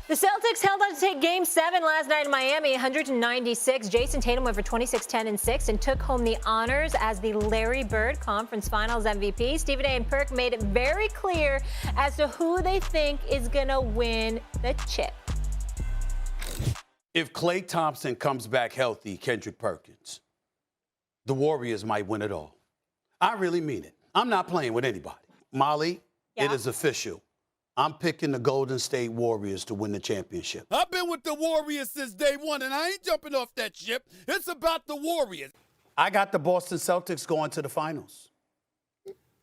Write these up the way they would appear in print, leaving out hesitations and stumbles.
The Celtics held on to take Game 7 last night in Miami, 196. Jayson Tatum went for 26, 10, and 6 and took home the honors as the Larry Bird Conference Finals MVP. Stephen A. and Perk made it very clear as to who they think is going to win the chip. If Klay Thompson comes back healthy, Kendrick Perkins, the Warriors might win it all. I really mean it. I'm not playing with anybody. Molly, It is official. I'm picking the Golden State Warriors to win the championship. I've been with the Warriors since day one, and I ain't jumping off that ship. It's about the Warriors. I got the Boston Celtics going to the finals.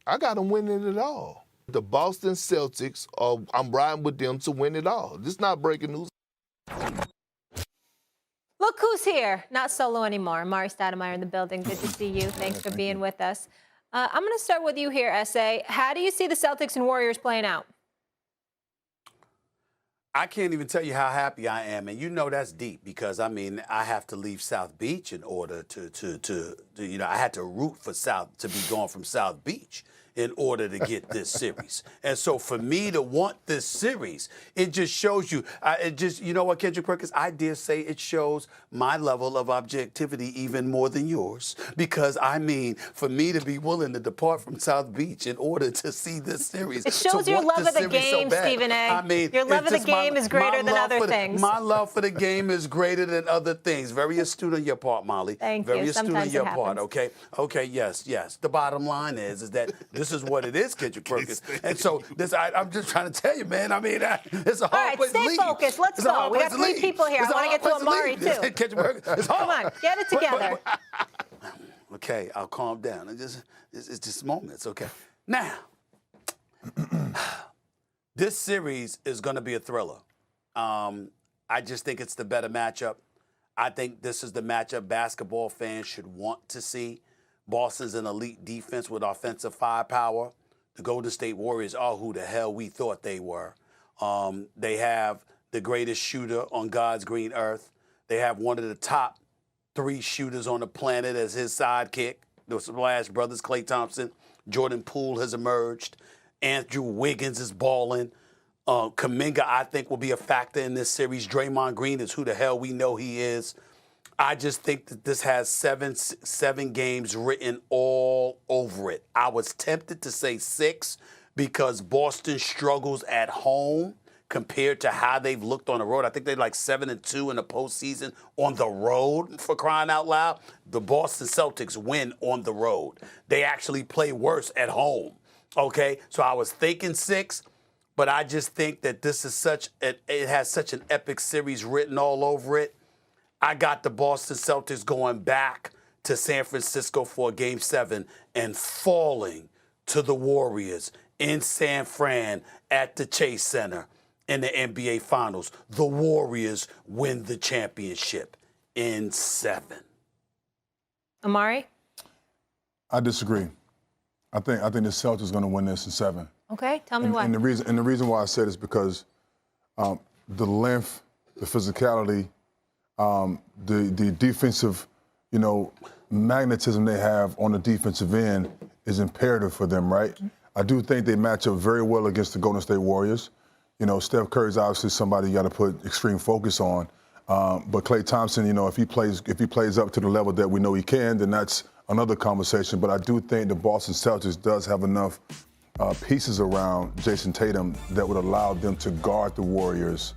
I got them winning it all. The Boston Celtics, I'm riding with them to win it all. This is not breaking news. Look who's here. Not solo anymore. Mari Stoudemire in the building. Good to see you. Thanks for being with us. I'm going to start with you here, S.A. How do you see the Celtics and Warriors playing out? I can't even tell you how happy I am, and you know that's deep because I have to leave South Beach in order to I had to root for to be gone from South Beach in order to get this series. And so for me to want this series, it just shows you, you know what, Kendrick Perkins, I dare say it shows my level of objectivity even more than yours. Because, for me to be willing to depart from South Beach in order to see this series. It shows your love of the game, Stephen A. Your love of the game is greater than other things. My love for the game is greater than other things. Very astute on your part, Molly. Thank you. Very astute on your part, happens. okay? Okay, yes. The bottom line is that this is what it is, Kendrick Perkins. And so I'm just trying to tell you, man. It's a hard place to leave. All right, stay focused. Let's go. We got 3 people here. I want to get to Amari, too. Kendrick Perkins. Come on, get it together. Okay, I'll calm down. It's just moments, okay? Now, this series is going to be a thriller. I just think it's the better matchup. I think this is the matchup basketball fans should want to see. Boston's an elite defense with offensive firepower. The Golden State Warriors are who the hell we thought they were. They have the greatest shooter on God's green earth. They have one of the top 3 shooters on the planet as his sidekick. The Splash Brothers, Klay Thompson. Jordan Poole has emerged. Andrew Wiggins is balling. Kuminga, I think, will be a factor in this series. Draymond Green is who the hell we know he is. I just think that this has seven games written all over it. I was tempted to say 6 because Boston struggles at home compared to how they've looked on the road. I think they're like 7-2 in the postseason on the road, for crying out loud. The Boston Celtics win on the road. They actually play worse at home, okay? So I was thinking 6, but I just think that this is it has such an epic series written all over it. I got the Boston Celtics going back to San Francisco for Game 7 and falling to the Warriors in San Fran at the Chase Center in the NBA Finals. The Warriors win the championship in 7. Amari? I disagree. I think the Celtics are going to win this in 7. Okay, tell me why. And the reason why I say this is because the length, the physicality, the defensive, magnetism they have on the defensive end is imperative for them, right? Mm-hmm. I do think they match up very well against the Golden State Warriors. Steph Curry's obviously somebody you got to put extreme focus on. But Klay Thompson, if he plays up to the level that we know he can, then that's another conversation. But I do think the Boston Celtics does have enough pieces around Jayson Tatum that would allow them to guard the Warriors.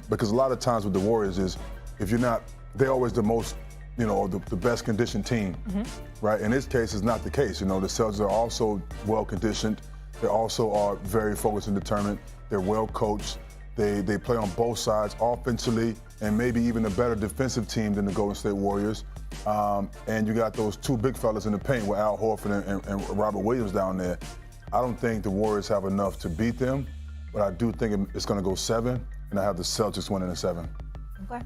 Because a lot of times with the Warriors is, they're always the most, the best conditioned team, right? In this case, it's not the case. The Celtics are also well conditioned. They also are very focused and determined. They're well coached. They play on both sides offensively and maybe even a better defensive team than the Golden State Warriors. And you got those 2 big fellas in the paint with Al Horford and Robert Williams down there. I don't think the Warriors have enough to beat them, but I do think it's going to go 7, and I have the Celtics winning in 7. Okay.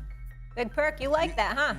Big Perk, you like that, huh?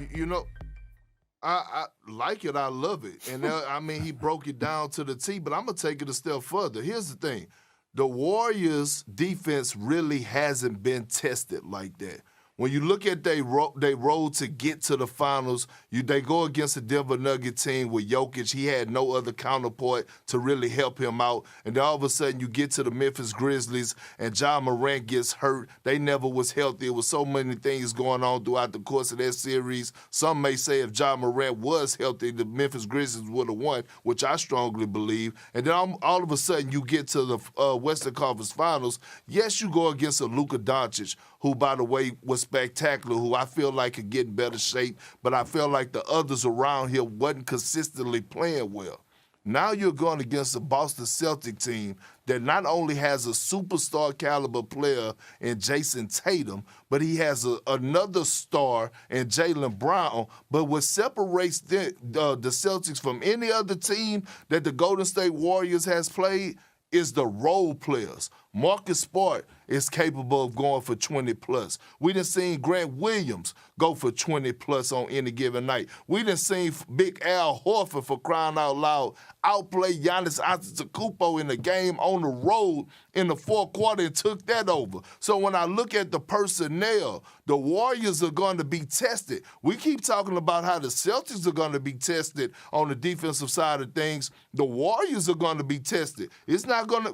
I like it. I love it. And he broke it down to the T, but I'm going to take it a step further. Here's the thing. The Warriors' defense really hasn't been tested like that. When you look at they road to get to the finals, they go against a Denver Nugget team with Jokic. He had no other counterpart to really help him out. And then all of a sudden you get to the Memphis Grizzlies and Ja Morant gets hurt. They never was healthy. There was so many things going on throughout the course of that series. Some may say if Ja Morant was healthy, the Memphis Grizzlies would have won, which I strongly believe. And then all of a sudden you get to the Western Conference Finals. Yes, you go against a Luka Doncic, who, by the way, was spectacular, who I feel like could get in better shape, but I feel like the others around here wasn't consistently playing well. Now you're going against the Boston Celtics team that not only has a superstar caliber player in Jayson Tatum, but he has another star in Jaylen Brown. But what separates the Celtics from any other team that the Golden State Warriors has played is the role players. Marcus Smart is capable of going for 20+. We done seen Grant Williams go for 20+ on any given night. We done seen Big Al Horford, for crying out loud, outplay Giannis Antetokounmpo in the game on the road in the fourth quarter and took that over. So when I look at the personnel, the Warriors are going to be tested. We keep talking about how the Celtics are going to be tested on the defensive side of things. The Warriors are going to be tested.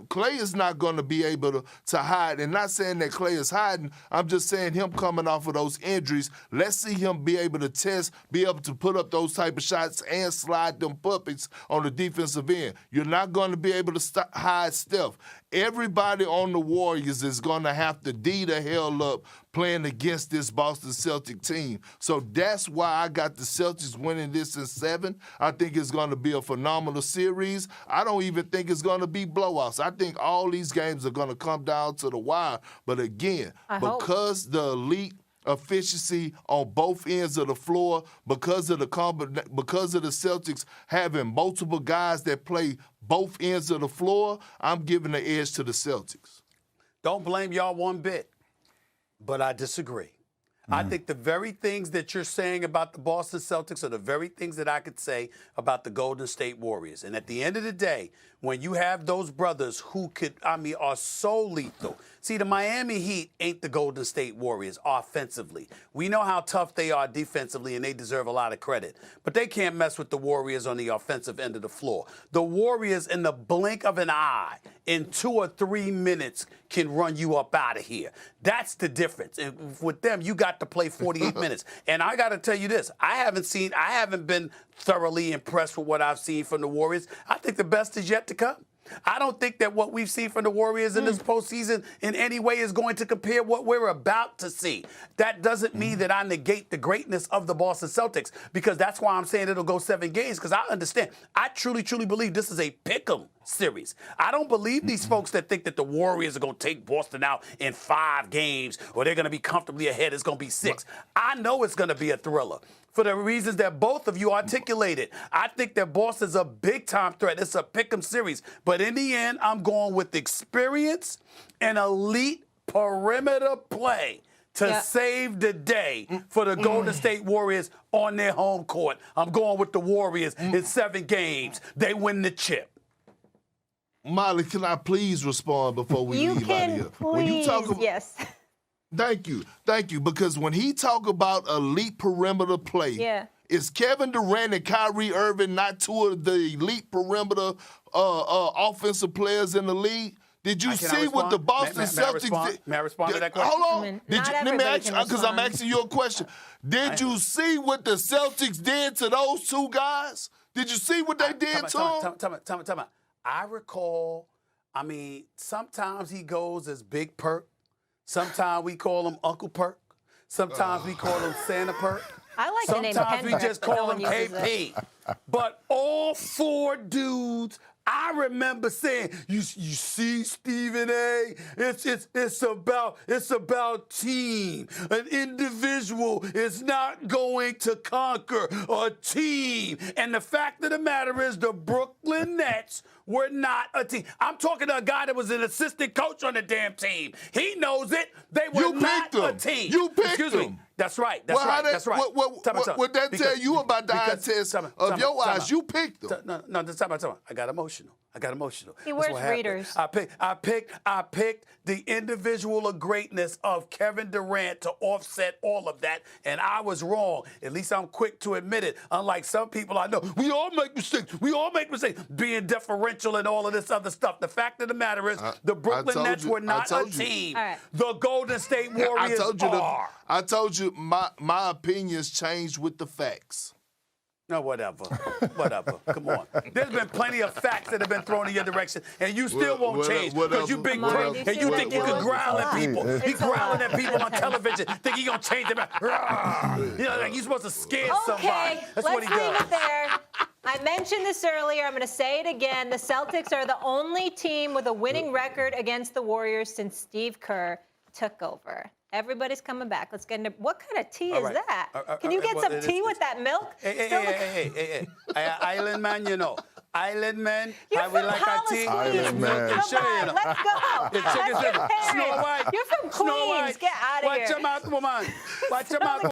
Clay is not going to be able to hide. And not saying that Clay is hiding, I'm just saying him coming off of those injuries, let's see him be able to test, be able to put up those type of shots and slide them puppies on the defensive end. You're not going to be able to hide Steph. Everybody on the Warriors is going to have to D the hell up playing against this Boston Celtic team. So that's why I got the Celtics winning this in 7. I think it's going to be a phenomenal series. I don't even think it's going to be blowouts. I think all these games are going to come down to the wire. But again, because the elite efficiency on both ends of the floor, because of the Celtics having multiple guys that play both ends of the floor, I'm giving the edge to the Celtics. Don't blame y'all one bit, but I disagree. I think the very things that you're saying about the Boston Celtics are the very things that I could say about the Golden State Warriors. And at the end of the day, when you have those brothers who are so lethal. See, the Miami Heat ain't the Golden State Warriors offensively. We know how tough they are defensively, and they deserve a lot of credit. But they can't mess with the Warriors on the offensive end of the floor. The Warriors, in the blink of an eye, in 2 or 3 minutes, can run you up out of here. That's the difference. And with them, you got to play 48 minutes. And I got to tell you this, I haven't been thoroughly impressed with what I've seen from the Warriors. I think the best is yet to come. I don't think that what we've seen from the Warriors in this postseason in any way is going to compare what we're about to see. That doesn't mean that I negate the greatness of the Boston Celtics, because that's why I'm saying it'll go 7 games, because I understand. I truly, truly believe this is a pick'em series. I don't believe these folks that think that the Warriors are going to take Boston out in 5 games or they're going to be comfortably ahead. It's going to be 6. I know it's going to be a thriller. For the reasons that both of you articulated. I think that Boston's a big-time threat. It's a pick'em series. But in the end, I'm going with experience and elite perimeter play to save the day for the Golden State Warriors on their home court. I'm going with the Warriors in 7 games. They win the chip. Molly, can I please respond before we leave out of here? When you talk about, yes. Thank you. Because when he talk about elite perimeter play, is Kevin Durant and Kyrie Irving not 2 of the elite perimeter offensive players in the league? Did you see what the Boston Celtics did? May I respond to that question? Hold on. Let me ask you, because I'm asking you a question. Did you see what the Celtics did to those 2 guys? Did you see what they did to them? Time out. I recall, sometimes he goes as Big Perk. Sometimes we call him Uncle Perk. Sometimes we call him Santa Perk. I like the name Sometimes we just call him KP. But all 4 dudes, I remember saying, you see, Stephen A., it's about team. An individual is not going to conquer a team. And the fact of the matter is the Brooklyn Nets were not a team. I'm talking to a guy that was an assistant coach on the damn team. He knows it. They were not a team. You picked Excuse them. me. That's right. That's right. What that tell you about the eye test of your eyes? You picked them. No, just time out. I got emotional. I got emotional. He That's wears what happened. readers. I picked the individual of greatness of Kevin Durant to offset all of that, and I was wrong. At least I'm quick to admit it. Unlike some people I know, we all make mistakes. We all make mistakes. Being deferential and all of this other stuff. The fact of the matter is, the Brooklyn Nets were not a team. All right. The Golden State Warriors are. I told you my opinions changed with the facts. No, whatever. Come on. There's been plenty of facts that have been thrown in your direction, and you still won't change because you big brain and you think you can growl at people. He growling at people on television, think he gonna change them. You know, like you supposed to scare somebody. Okay, That's what let's he leave does. it there. I mentioned this earlier. I'm going to say it again. The Celtics are the only team with a winning record against the Warriors since Steve Kerr took over. Everybody's coming back. Let's get into what kind of tea is right. that? Can you get some tea with that milk? Hey. Island man, you know. Island man, You're how we from like our tea. Hollis, Island Queens. man. Come Sure, you on, know. let's go. The chicken Let's said, get Snow married. White. You're from Snow Queens. White. Get out of here. Watch your mouth, woman. Watch your mouth.